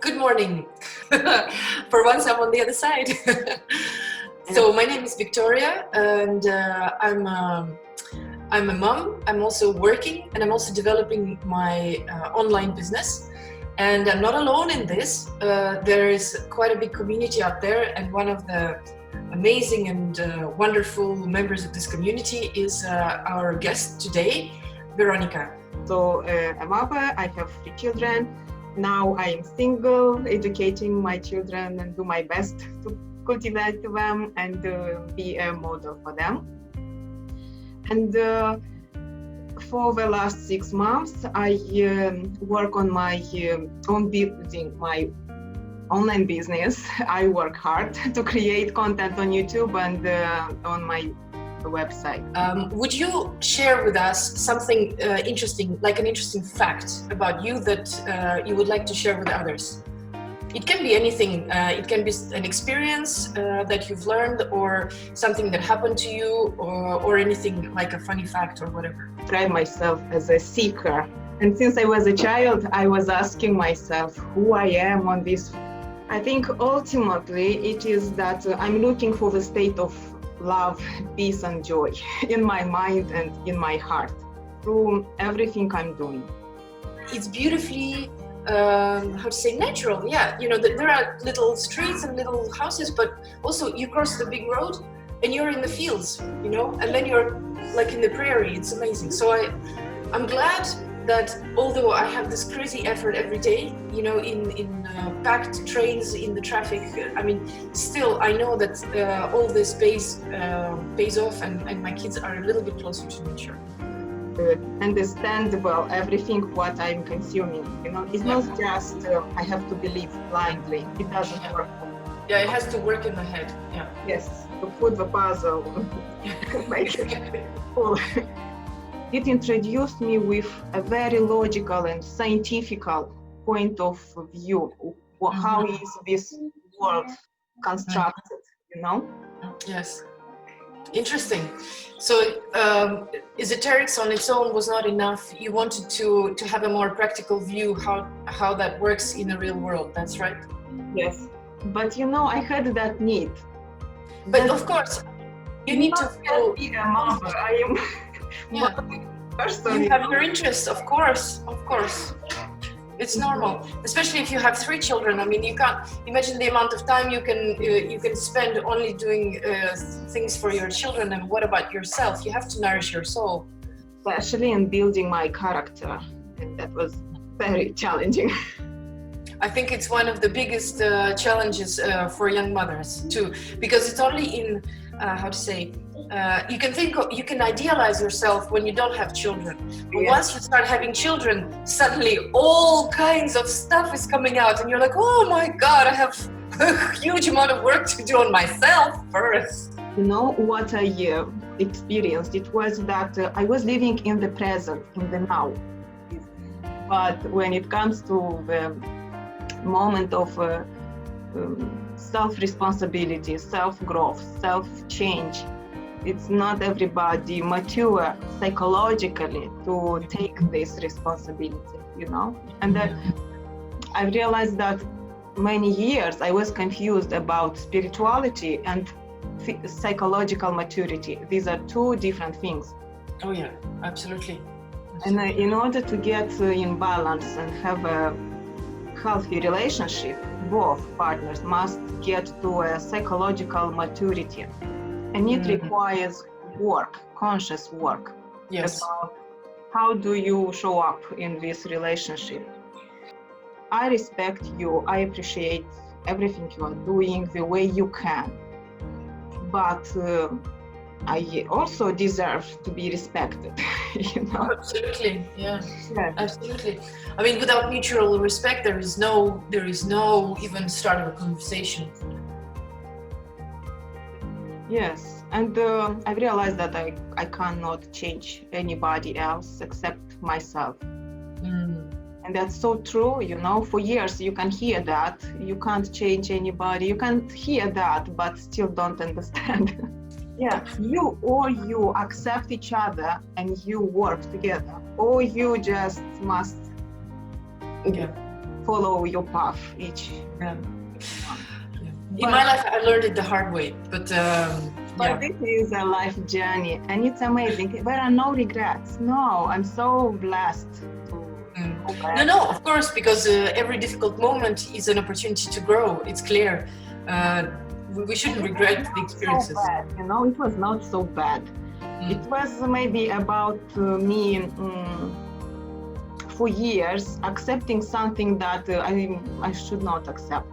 Good morning. For once, I'm on the other side. So my name is Victoria, and I'm a mom. I'm also working, and I'm also developing my online business. And I'm not alone in this. There is quite a big community out there, and one of the amazing and wonderful members of this community is our guest today, Veronica. So I'm mother, I have 3 children. Now I am single, educating my children and do my best to cultivate them and be a model for them. And for the last 6 months, I work on my on building my online business. I work hard to create content on YouTube and on my website. Would you share with us something interesting, like an interesting fact about you that you would like to share with others? It can be anything. It can be an experience that you've learned, or something that happened to you, or anything like a funny fact or whatever. I describe myself as a seeker. And since I was a child, I was asking myself who I am on this. I think ultimately it is that I'm looking for the state of love, peace and joy in my mind and in my heart through everything I'm doing. It's beautifully, how to say, natural. Yeah, you know, there are little streets and little houses, but also you cross the big road and you're in the fields, you know, and then you're like in the prairie. It's amazing. So I'm glad that although I have this crazy effort every day, you know, in packed trains, in the traffic, I mean, still I know that all this pays off, and my kids are a little bit closer to nature. Understand well everything what I'm consuming, you know, it's not just I have to believe blindly. It doesn't work. Yeah, it has to work in the head. Yeah. Yes, to put the puzzle, make it full. It introduced me with a very logical and scientific point of view. How is this world constructed, you know? Yes. Interesting. So esoterics on its own was not enough. You wanted to have a more practical view how that works in the real world. That's right? Yes. But you know, I had that need. But of course, you need to feel... be a mother. I am... Yeah. Person. You have your interests, of course. It's normal, especially if you have 3 children. I mean, you can't imagine the amount of time you can spend only doing things for your children. And what about yourself? You have to nourish your soul. Especially in building my character. That was very challenging. I think it's one of the biggest challenges for young mothers too, because it's only in how to say. You can idealize yourself when you don't have children. But once you start having children, suddenly all kinds of stuff is coming out, and you're like, oh my God, I have a huge amount of work to do on myself first. You know what I experienced? It was that I was living in the present, in the now. But when it comes to the moment of self-responsibility, self-growth, self-change, it's not everybody mature psychologically to take this responsibility, you know? And then I realized that many years I was confused about spirituality and psychological maturity. These are 2 different things. Oh yeah, absolutely. And in order to get in balance and have a healthy relationship, both partners must get to a psychological maturity. And it requires work, conscious work. Yes. About how do you show up in this relationship? I respect you. I appreciate everything you are doing the way you can. But I also deserve to be respected. You know? Absolutely. Yeah. Absolutely. I mean, without mutual respect, there is no even start of a conversation. Yes, and I realized that I cannot change anybody else except myself. And that's so true, you know, for years you can hear that, you can't change anybody, you can't hear that, but still don't understand. Yeah, you accept each other and you work together, or you just must follow your path each. Yeah. In my life, I learned it the hard way, but But this is a life journey, and it's amazing. There are no regrets. No, I'm so blessed to go back. No, of course, because every difficult moment is an opportunity to grow. It's clear. We shouldn't regret the experiences. So bad, it was not so bad. It was maybe about me for years accepting something that I should not accept.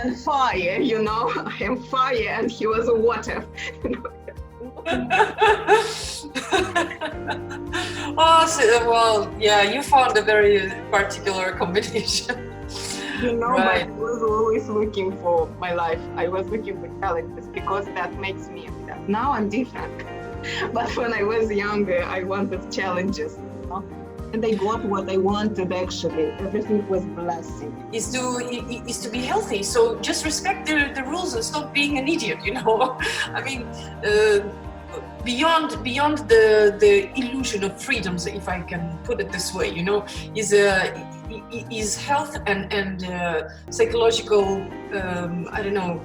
And fire, I am fire and he was water. You found a very particular combination. Right. Right. But I was always looking for my life. I was looking for challenges because that makes me. Now I'm different. But when I was younger, I wanted challenges, and I got what I wanted. Actually, everything was blessing. Is to be healthy. So just respect the rules and stop being an idiot. I mean, beyond the illusion of freedoms, if I can put it this way, is health and psychological. I don't know.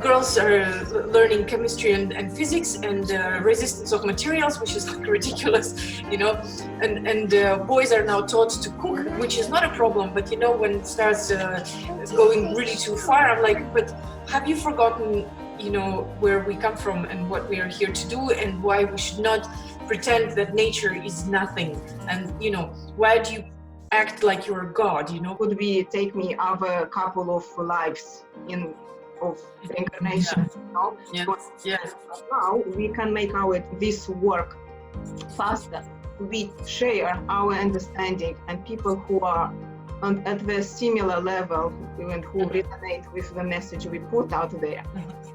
Girls are learning chemistry and physics and resistance of materials, which is like ridiculous, and boys are now taught to cook, which is not a problem, but when it starts going really too far, I'm like, but have you forgotten, where we come from and what we are here to do and why we should not pretend that nature is nothing, and why do you act like you're a god, Could be take me over a couple of lives of reincarnation, Yes. Now we can make this work faster. We share our understanding, and people who are at the similar level and who resonate with the message we put out there,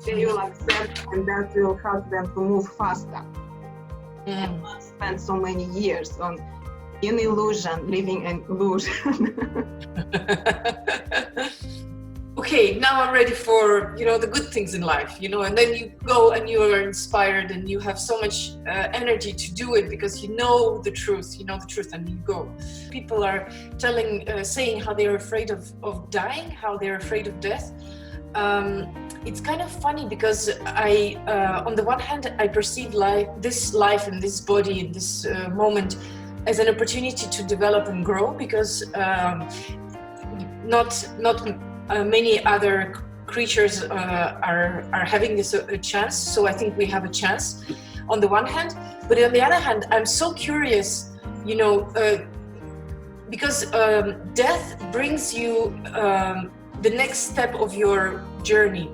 they will accept, and that will help them to move faster. And not spend so many years in illusion, living in illusion. Okay, now I'm ready for the good things in life, and then you go and you are inspired and you have so much energy to do it because you know the truth, and you go. People are saying how they're afraid of dying, how they're afraid of death. It's kind of funny because I, on the one hand, I perceive this life and this body in this moment as an opportunity to develop and grow, because not many other creatures are having this chance. So I think we have a chance on the one hand, but on the other hand, I'm so curious, because death brings you the next step of your journey.